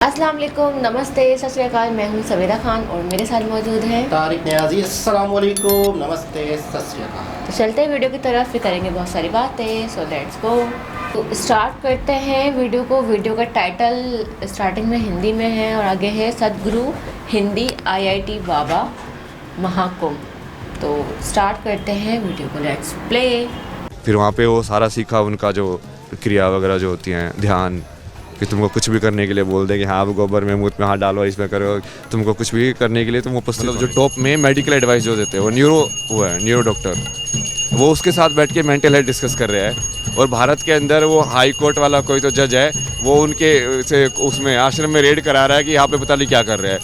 अस्सलाम वालेकुम, नमस्ते, सत श्री अकाल। मैं हूं सवेरा खान और मेरे साथ मौजूद हैं तारिक नियाज़ी। अस्सलाम वालेकुम, नमस्ते, सत श्री अकाल। तो चलते हैं वीडियो की तरफ, फिर करेंगे बहुत सारी बातें। So let's go. तो स्टार्ट करते हैं वीडियो को। वीडियो का टाइटल स्टार्टिंग में हिंदी में है और आगे है सदगुरु हिंदी IIT बाबा महाकुंभ। तो स्टार्ट करते हैं वीडियो को, लेट्स प्ले। फिर वहाँ पे वो सारा सीखा, उनका जो क्रिया वगैरह जो होती हैं, ध्यान, कि तुमको कुछ भी करने के लिए बोल दे कि हाँ आप गोबर में मुँह में हाथ डालो, इसमें करो, तुमको कुछ भी करने के लिए तुम उपस्थित। मतलब जो टॉप में मेडिकल एडवाइस जो देते हैं वो न्यूरो डॉक्टर, वो उसके साथ बैठ के मेंटल हेल्थ डिस्कस कर रहे हैं। और भारत के अंदर वो हाई कोर्ट वाला कोई तो जज है, वो उनके से उसमें आश्रम में रेड करा रहा है कि यहाँ पे पता नहीं क्या कर रहे हैं।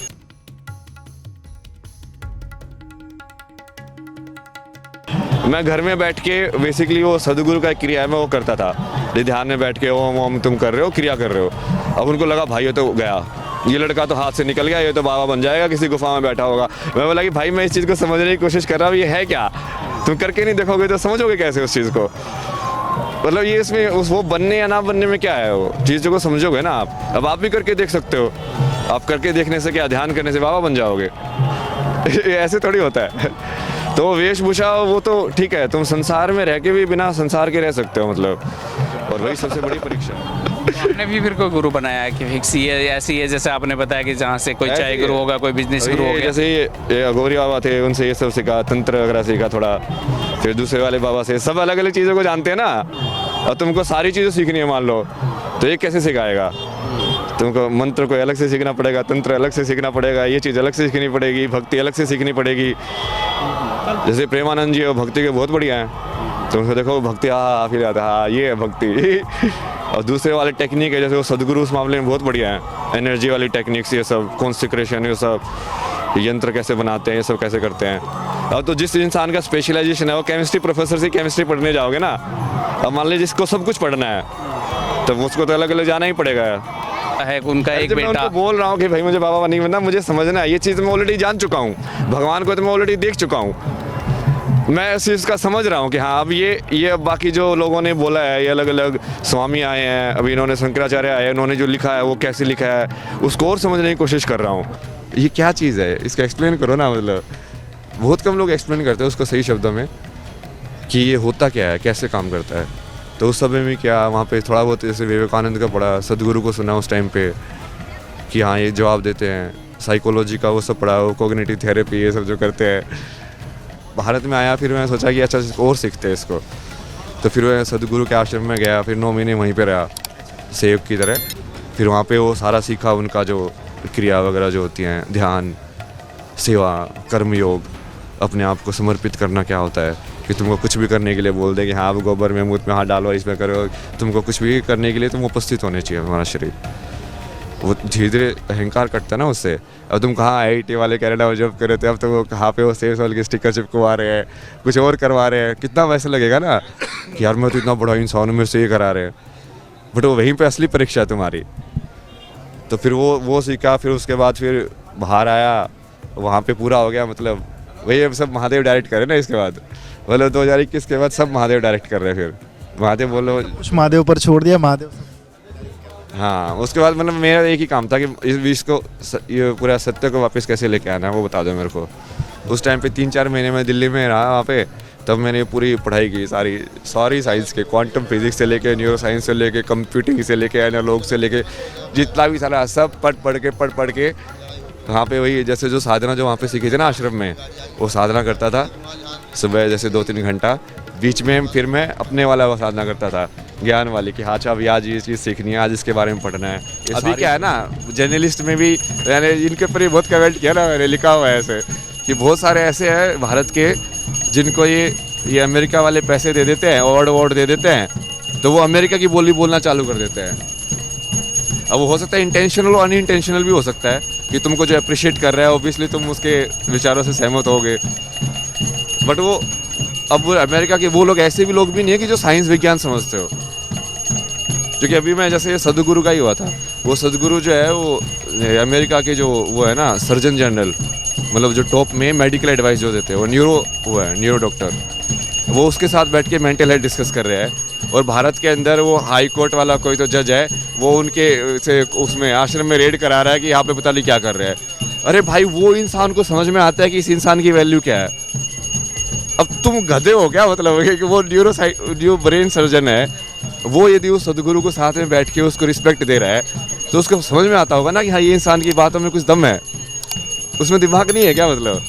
मैं घर में बैठ के बेसिकली वो सदगुरु का क्रिया है, मैं वो करता था। ध्यान में बैठ के ओम तुम कर रहे हो, क्रिया कर रहे हो। अब उनको लगा भाई ये तो गया, ये लड़का तो हाथ से निकल गया, ये तो बाबा बन जाएगा, किसी गुफा में बैठा होगा। मैं बोला कि भाई मैं इस चीज़ को समझने की कोशिश कर रहा हूँ, ये है क्या? तुम करके नहीं देखोगे तो समझोगे कैसे उस चीज़ को? मतलब ये इसमें वो बनने या ना बनने में क्या है, वो चीज़ों को समझोगे ना आप। अब आप भी करके देख सकते हो। आप करके देखने से क्या, ध्यान करने से बाबा बन जाओगे? ऐसे थोड़ी होता है। तो वेशभूषा वो तो ठीक है, तुम संसार में रह के भी बिना संसार के रह सकते हो, मतलब। और वही सबसे बड़ी परीक्षा। आपने भी फिर कोई गुरु बनाया कि फिक्स ये ऐसी है, जैसे आपने बताया कि जहाँ से कोई चाय गुरु होगा, कोई बिजनेस गुरु होगा। जैसे ये अघोरी बाबा थे, उनसे ये सब सीखा, तंत्र वगैरह सीखा थोड़ा। फिर दूसरे वाले बाबा से, सब अलग अलग चीज़ों को जानते हैं ना। और तुमको सारी चीज़ें सीखनी है मान लो, तो ये कैसे सिखाएगा? तुमको मंत्र को अलग से सीखना पड़ेगा, तंत्र अलग से सीखना पड़ेगा, ये चीज़ अलग से सीखनी पड़ेगी, भक्ति अलग से सीखनी पड़ेगी। जैसे प्रेमानंद जी, भक्ति के बहुत बढ़िया हैं। तुम देखो भक्ति फिर आता हाँ ये है भक्ति। और दूसरे वाले टेक्निक है, जैसे वो सदगुरु उस मामले में बहुत बढ़िया है। एनर्जी वाली टेक्निक्स, ये सब कॉन्सेक्रेशन, ये सब यंत्र कैसे बनाते हैं, ये सब कैसे करते हैं। अब तो जिस इंसान का स्पेशलाइजेशन है, वो केमिस्ट्री प्रोफेसर से केमिस्ट्री पढ़ने जाओगे ना। अब मान लीजिए जिसको सब कुछ पढ़ना है, तब उसको तो अलग अलग जाना ही पड़ेगा। है उनका एक बेटा। बोल रहा हूँ कि भाई मुझे बाबा नहीं बनना, मुझे समझना है, ये चीज़ मैं ऑलरेडी जान चुका हूँ। भगवान को तो मैं ऑलरेडी देख चुका हूँ। मैं इस चीज़ का समझ रहा हूँ कि हाँ अब ये अब बाकी जो लोगों ने बोला है, ये अलग अलग स्वामी आए हैं, अभी इन्होंने शंकराचार्य आए हैं, उन्होंने जो लिखा है वो कैसे लिखा है, उसको और समझने की कोशिश कर रहा हूँ। ये क्या चीज़ है, इसका एक्सप्लेन करो ना। मतलब बहुत कम लोग एक्सप्लेन करते हैं उसको सही शब्दों में कि ये होता क्या है, कैसे काम करता है। तो उस समय में क्या वहाँ पे थोड़ा बहुत जैसे विवेकानंद का पढ़ा, सदगुरु को सुना उस टाइम पे कि हाँ ये जवाब देते हैं। साइकोलॉजी का वो सब पढ़ा, वो कोग्निटिव थेरेपी, ये सब जो करते हैं। भारत में आया, फिर मैं सोचा कि अच्छा और सीखते हैं इसको। तो फिर मैं सदगुरु के आश्रम में गया, फिर 9 महीने वहीं पे रहा सेवक की तरह। फिर वहाँ पे वो सारा सीखा, उनका जो क्रिया वगैरह जो होती हैं, ध्यान, सेवा, कर्मयोग, अपने आप को समर्पित करना क्या होता है, कि तुमको कुछ भी करने के लिए बोल दे कि हाँ आप गोबर में मुँह में हाथ डालो, इसमें करो, तुमको कुछ भी करने के लिए तुम उपस्थित होने चाहिए। हमारा शरीर वो धीरे धीरे अहंकार कटता है ना उससे। अब तुम कहाँ IIT वाले कनाडा में जॉब कर रहे थे, अब तो वो कहाँ पे वो सेव साल की स्टिकर चिपकवा रहे हैं, कुछ और करवा रहे हैं। कितना वैसे लगेगा ना कि यार मैं तो इतना बड़ा इंसान हूँ, मेरे से ये करा रहे हैं। बट वो वहीं पे असली परीक्षा है तुम्हारी। तो फिर वो सीखा। फिर उसके बाद फिर बाहर आया, वहाँ पे पूरा हो गया। मतलब वही अब सब महादेव डायरेक्ट करे ना। इसके बाद बोलो 2021 के बाद सब महादेव डायरेक्ट कर रहे हैं। फिर महादेव बोलो, कुछ महादेव पर छोड़ दिया, महादेव। हाँ, उसके बाद मतलब मेरा एक ही काम था कि इस विष को, ये पूरा सत्य को वापस कैसे लेके आना है वो बता दो मेरे को। उस टाइम पे 3-4 महीने में दिल्ली में रहा वहाँ पे। तब मैंने पूरी पढ़ाई की, सारी साइंस के, क्वांटम फिजिक्स से लेके, न्यूरो साइंस से लेके, कंप्यूटिंग से लेके, एनालॉग से लेके, जितना भी सारा सब पढ़ के वहाँ पे वही जैसे जो साधना जो वहाँ पे सीखी थी ना आश्रम में, वो साधना करता था सुबह जैसे 2-3 घंटा। बीच में फिर मैं अपने वाला वो साधना करता था, ज्ञान वाली, कि हाँ अब आज ये चीज़ सीखनी है, आज इसके बारे में पढ़ना है। अभी क्या है ना, जर्नलिस्ट में भी मैंने इनके ऊपर ही बहुत कमेंट किया ना, मैंने लिखा हुआ है ऐसे कि बहुत सारे ऐसे हैं भारत के जिनको ये अमेरिका वाले पैसे दे देते हैं, अवार्ड दे देते हैं, तो वो अमेरिका की बोली बोलना चालू कर देते हैं। अब वो हो सकता है इंटेंशनल और अनइंटेंशनल भी हो सकता है कि तुमको जो अप्रिशिएट कर रहा है ऑब्वियसली तुम उसके विचारों से सहमत होगे। बट वो अब अमेरिका के वो लोग ऐसे भी लोग भी नहीं है कि जो साइंस विज्ञान समझते हो। क्योंकि अभी मैं जैसे सदगुरु का ही हुआ था, वो सदगुरु जो है वो अमेरिका के जो वो है ना सर्जन जनरल, मतलब जो टॉप में मेडिकल एडवाइस जो देते हैं, वो न्यूरो डॉक्टर, वो उसके साथ बैठ के मेंटल हेल्थ डिस्कस कर रहे हैं और भारत के अंदर वो हाई कोर्ट वाला कोई तो जज है, वो उनके से उसमें आश्रम में रेड करा रहा है कि यहाँ पे पता नहीं क्या कर रहे हैं। अरे भाई, वो इंसान को समझ में आता है कि इस इंसान की वैल्यू क्या है। अब तुम गधे हो क्या? मतलब कि वो न्यूरो ब्रेन सर्जन है, वो यदि उस सदगुरु को साथ में बैठ के उसको रिस्पेक्ट दे रहा है तो उसको समझ में आता होगा ना कि हाँ, ये इंसान की बातों में कुछ दम है, उसमें दिमाग नहीं है क्या मतलब।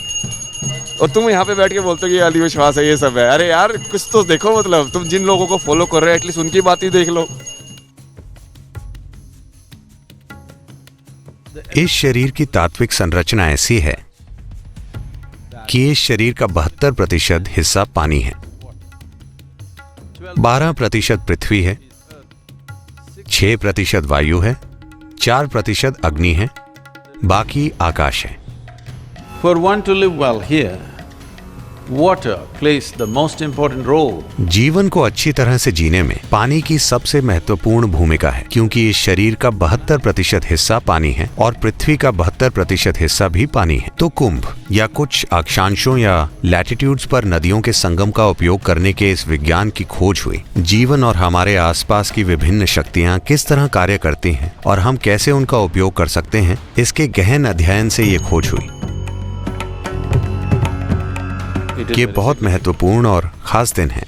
और तुम यहाँ पे बैठ के बोलते हो कि अली विश्वास है, ये सब है। अरे यार, कुछ तो देखो, मतलब तुम जिन लोगों को फॉलो कर रहे हो एटलीस्ट उनकी बात ही देख लो। इस शरीर की तात्विक संरचना ऐसी है कि इस शरीर का 72% हिस्सा पानी है, 12% पृथ्वी है, 6% वायु है, 4% अग्नि है, बाकी आकाश है। For one to live well here, water plays the most important role. जीवन को अच्छी तरह से जीने में पानी की सबसे महत्वपूर्ण भूमिका है, क्योंकि इस शरीर का 72% हिस्सा पानी है और पृथ्वी का 72% हिस्सा भी पानी है। तो कुंभ या कुछ अक्षांशों या लैटिट्यूड्स पर नदियों के संगम का उपयोग करने के इस विज्ञान की खोज हुई। जीवन और हमारे आसपास की विभिन्न शक्तियाँ किस तरह कार्य करती हैं और हम कैसे उनका उपयोग कर सकते हैं, इसके गहन अध्ययन से ये खोज हुई। ये बहुत महत्वपूर्ण और खास दिन है।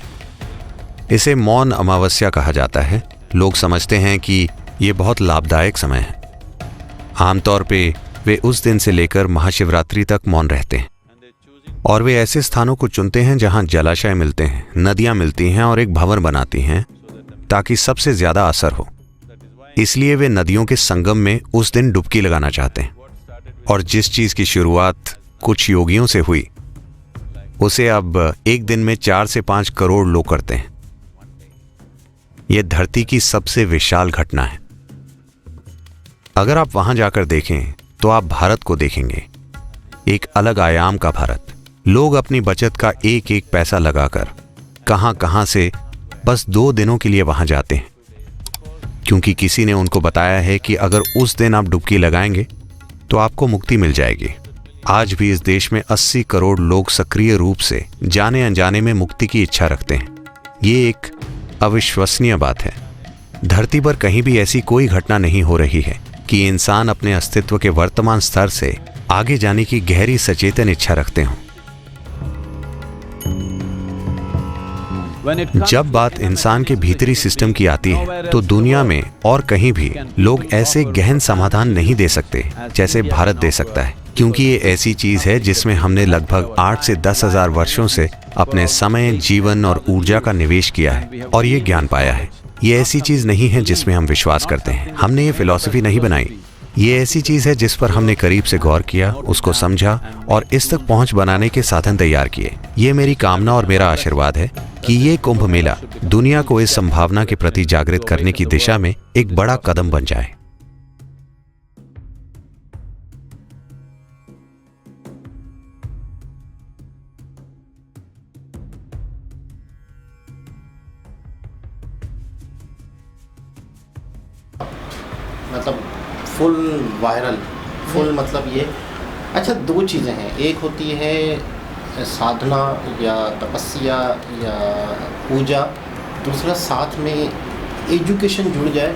इसे मौन अमावस्या कहा जाता है। लोग समझते हैं कि ये बहुत लाभदायक समय है। आमतौर पे वे उस दिन से लेकर महाशिवरात्रि तक मौन रहते हैं और वे ऐसे स्थानों को चुनते हैं जहां जलाशय मिलते हैं, नदियां मिलती हैं और एक भंवर बनाती हैं ताकि सबसे ज्यादा असर हो। इसलिए वे नदियों के संगम में उस दिन डुबकी लगाना चाहते हैं। और जिस चीज की शुरुआत कुछ योगियों से हुई, उसे अब एक दिन में 4 से 5 करोड़ लोग करते हैं। यह धरती की सबसे विशाल घटना है। अगर आप वहां जाकर देखें तो आप भारत को देखेंगे, एक अलग आयाम का भारत। लोग अपनी बचत का एक एक पैसा लगाकर कहां कहां से बस 2 दिनों के लिए वहां जाते हैं, क्योंकि किसी ने उनको बताया है कि अगर उस दिन आप डुबकी लगाएंगे तो आपको मुक्ति मिल जाएगी। आज भी इस देश में 80 करोड़ लोग सक्रिय रूप से जाने अनजाने में मुक्ति की इच्छा रखते हैं। ये एक अविश्वसनीय बात है। धरती पर कहीं भी ऐसी कोई घटना नहीं हो रही है कि इंसान अपने अस्तित्व के वर्तमान स्तर से आगे जाने की गहरी सचेतन इच्छा रखते हों। जब बात इंसान के भीतरी सिस्टम की आती है तो दुनिया में और कहीं भी लोग ऐसे गहन समाधान नहीं दे सकते जैसे भारत दे सकता है, क्योंकि ये ऐसी चीज है जिसमें हमने लगभग 8 से 10 हजार वर्षों से अपने समय, जीवन और ऊर्जा का निवेश किया है और ये ज्ञान पाया है। ये ऐसी चीज नहीं है जिसमें हम विश्वास करते हैं। हमने ये फिलॉसफी नहीं बनाई। ये ऐसी चीज है जिस पर हमने करीब से गौर किया, उसको समझा और इस तक पहुंच बनाने के साधन तैयार किए। ये मेरी कामना और मेरा आशीर्वाद है कि ये कुंभ मेला दुनिया को इस संभावना के प्रति जागृत करने की दिशा में एक बड़ा कदम बन जाए। मतलब फुल वायरल, फुल मतलब ये। अच्छा, 2 चीज़ें हैं। एक होती है साधना या तपस्या या पूजा, दूसरा साथ में एजुकेशन जुड़ जाए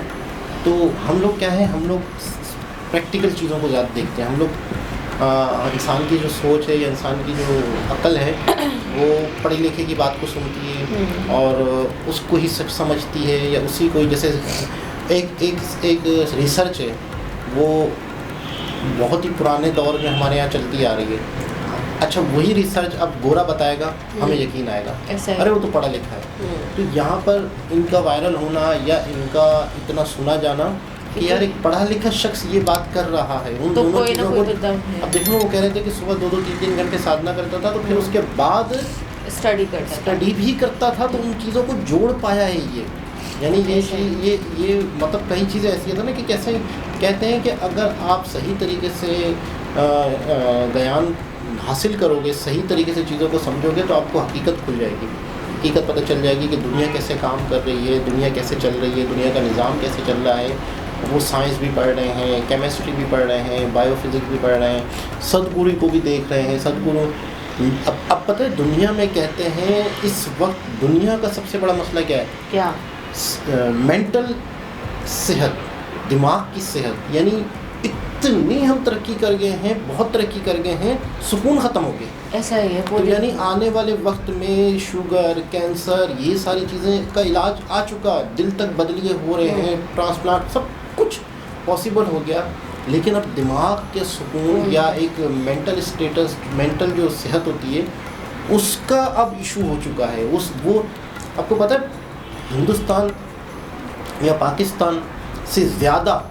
तो हम लोग क्या है, हम लोग प्रैक्टिकल चीज़ों को ज़्यादा देखते हैं। हम लोग इंसान की जो सोच है या इंसान की जो अक्ल है वो पढ़े लिखे की बात को सुनती है और उसको ही सच समझती है, या उसी को जैसे एक रिसर्च है वो बहुत ही पुराने दौर में हमारे यहाँ चलती आ रही है। अच्छा, वही रिसर्च अब गोरा बताएगा, हमें यकीन आएगा, अरे वो तो पढ़ा लिखा है। तो यहाँ पर इनका वायरल होना या इनका इतना सुना जाना कि यार एक पढ़ा लिखा शख्स ये बात कर रहा है, उन तो दोनों चीज़ों को। तो अब देखो, वो कह रहे थे कि सुबह 2-2, 3-3 घंटे साधना करता था, तो फिर उसके बाद स्टडी भी करता था, तो उन चीज़ों को जोड़ पाया है ये। यानी ये मतलब कई चीज़ें ऐसी है ना कि कैसे कहते हैं कि अगर आप सही तरीके से ज्ञान हासिल करोगे, सही तरीके से चीज़ों को समझोगे, तो आपको हकीकत खुल जाएगी। हकीकत पता चल जाएगी कि दुनिया कैसे काम कर रही है, दुनिया कैसे चल रही है, दुनिया का निज़ाम कैसे चल रहा है। वो साइंस भी पढ़ रहे हैं, केमिस्ट्री भी पढ़ रहे हैं, बायोफिज़िक्स भी पढ़ रहे हैं, सदगुरु को भी देख रहे हैं। सदगुरु अब पता है दुनिया में कहते हैं इस वक्त दुनिया का सबसे बड़ा मसला क्या है? क्या? मेंटल सेहत, दिमाग की सेहत। यानी इतनी हम तरक्की कर गए हैं, बहुत तरक्की कर गए हैं, सुकून ख़त्म हो गया। ऐसा ही है तो यानी आने वाले वक्त में शुगर, कैंसर, ये सारी चीज़ें का इलाज आ चुका, दिल तक बदलिए हो रहे हैं, ट्रांसप्लांट, सब कुछ पॉसिबल हो गया। लेकिन अब दिमाग के सुकून या एक मेंटल स्टेटस, मेंटल जो सेहत होती है, उसका अब इशू हो चुका है। वो आपको पता है हिंदुस्तान या पाकिस्तान से ज़्यादा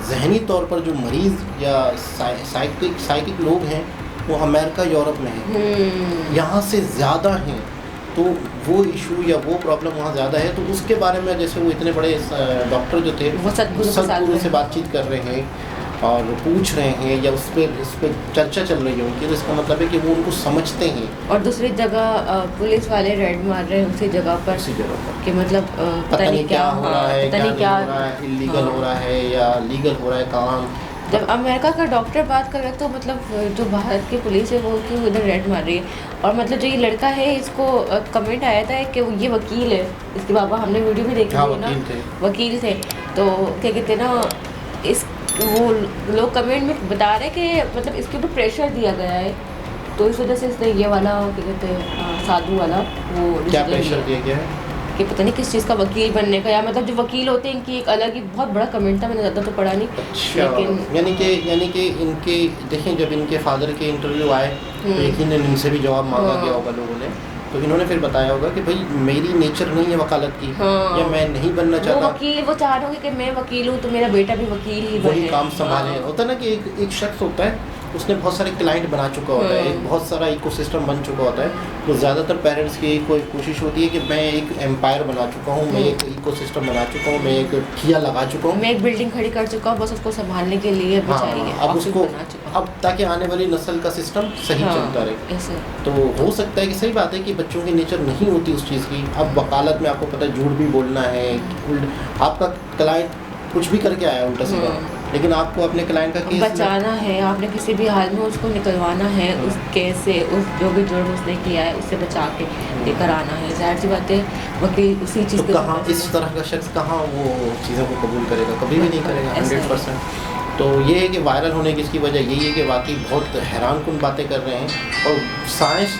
जहनी तौर पर जो मरीज़ या साइकिक लोग हैं वो अमेरिका, यूरोप में हैं, यहाँ से ज़्यादा हैं। तो वो इशू या वो प्रॉब्लम वहाँ ज़्यादा है। तो उसके बारे में जैसे वो इतने बड़े डॉक्टर जो थे वो सदगुरु से बातचीत कर रहे हैं और पूछ रहे हैं, या उस पर चर्चा चल रही है उनकी, तो इसका मतलब है कि वो उनको समझते हैं। और दूसरी जगह पुलिस वाले रेड मार रहे हैं उसी जगह पर कि मतलब पता नहीं क्या हो रहा है, पता नहीं क्या हो रहा है, इलीगल हो रहा है या लीगल हो रहा है काम। जब अमेरिका का डॉक्टर बात कर रहा है तो मतलब जो भारत की पुलिस है वो क्यों उधर रेड मार रही है। और मतलब जो ये लड़का है इसको कमेंट आया था कि ये वकील है, इसके बाबा हमने वीडियो भी देखी थी ना, वकील थे। तो क्या कहते हैं ना, इस वो लोग कमेंट में बता रहे कि मतलब इसके ऊपर प्रेशर दिया गया है, तो इस वजह से इसने ये वाला क्या कहते हैं साधु वाला वो क्या प्रेशर दिया गया है कि पता नहीं किस चीज़ का वकील बनने का, या मतलब जो वकील होते हैं इनकी एक अलग ही बहुत बड़ा कमेंट था, मैंने ज़्यादा तो पढ़ा नहीं। अच्छा, लेकिन यानी कि इनके देखें जब इनके फादर के इंटरव्यू आए तो यकीन इनसे भी जवाब मांगा गया होगा लोगों ने, तो इन्होंने फिर बताया होगा कि भाई मेरी नेचर नहीं है वकालत की, या मैं नहीं बनना चाहता वकील। वो चाह रहे होंगे कि मैं वकील हूँ तो मेरा बेटा भी वकील ही वही बने, काम संभाले। होता ना कि एक शख्स होता है, उसने बहुत सारे क्लाइंट बना चुका होता है, एक बहुत सारा इकोसिस्टम बन चुका होता है। तो ज़्यादातर पेरेंट्स की कोई कोशिश होती है कि मैं एक एम्पायर बना चुका हूँ, मैं एक इकोसिस्टम बना चुका हूँ, मैं एक ठिया लगा चुका हूँ, मैं एक बिल्डिंग खड़ी कर चुका हूँ, बस उसको संभालने के लिए चाहिए। अब उसको अब ताकि आने वाली नस्ल का सिस्टम सही चलता रहे। ऐसे तो हो सकता है कि सही बात है कि बच्चों की नेचर नहीं होती उस चीज़ की। अब वकालत में आपको पता है झूठ भी बोलना है, आपका क्लाइंट कुछ भी करके आया उल्टा सीधा, लेकिन आपको अपने क्लाइंट का केस बचाना है, आपने किसी भी हाल में उसको निकलवाना है उस केस से, उस जो भी जुर्म उसने किया है उससे बचा के लेकर आना है। जाहिर सी बात है वकील उसी चीज़ तो कहाँ इस तरह का शख्स कहाँ वो चीज़ों को कबूल करेगा, कभी भी नहीं करेगा 100%। तो ये है कि वायरल होने की इसकी वजह यही है कि वाकई बहुत हैरानकुन बातें कर रहे हैं, और साइंस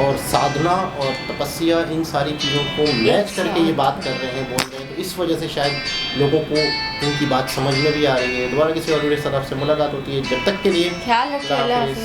और साधना और तपस्या इन सारी चीज़ों को मैच करके ये बात कर रहे हैं, बोल रहे हैं। तो इस वजह से शायद लोगों को इनकी बात समझ में भी आ रही है। दोबारा किसी और वीडियो के साथ आपसे मुलाकात होती है, जब तक के लिए ख्याल रखिए। अल्लाह हाफ़िज़।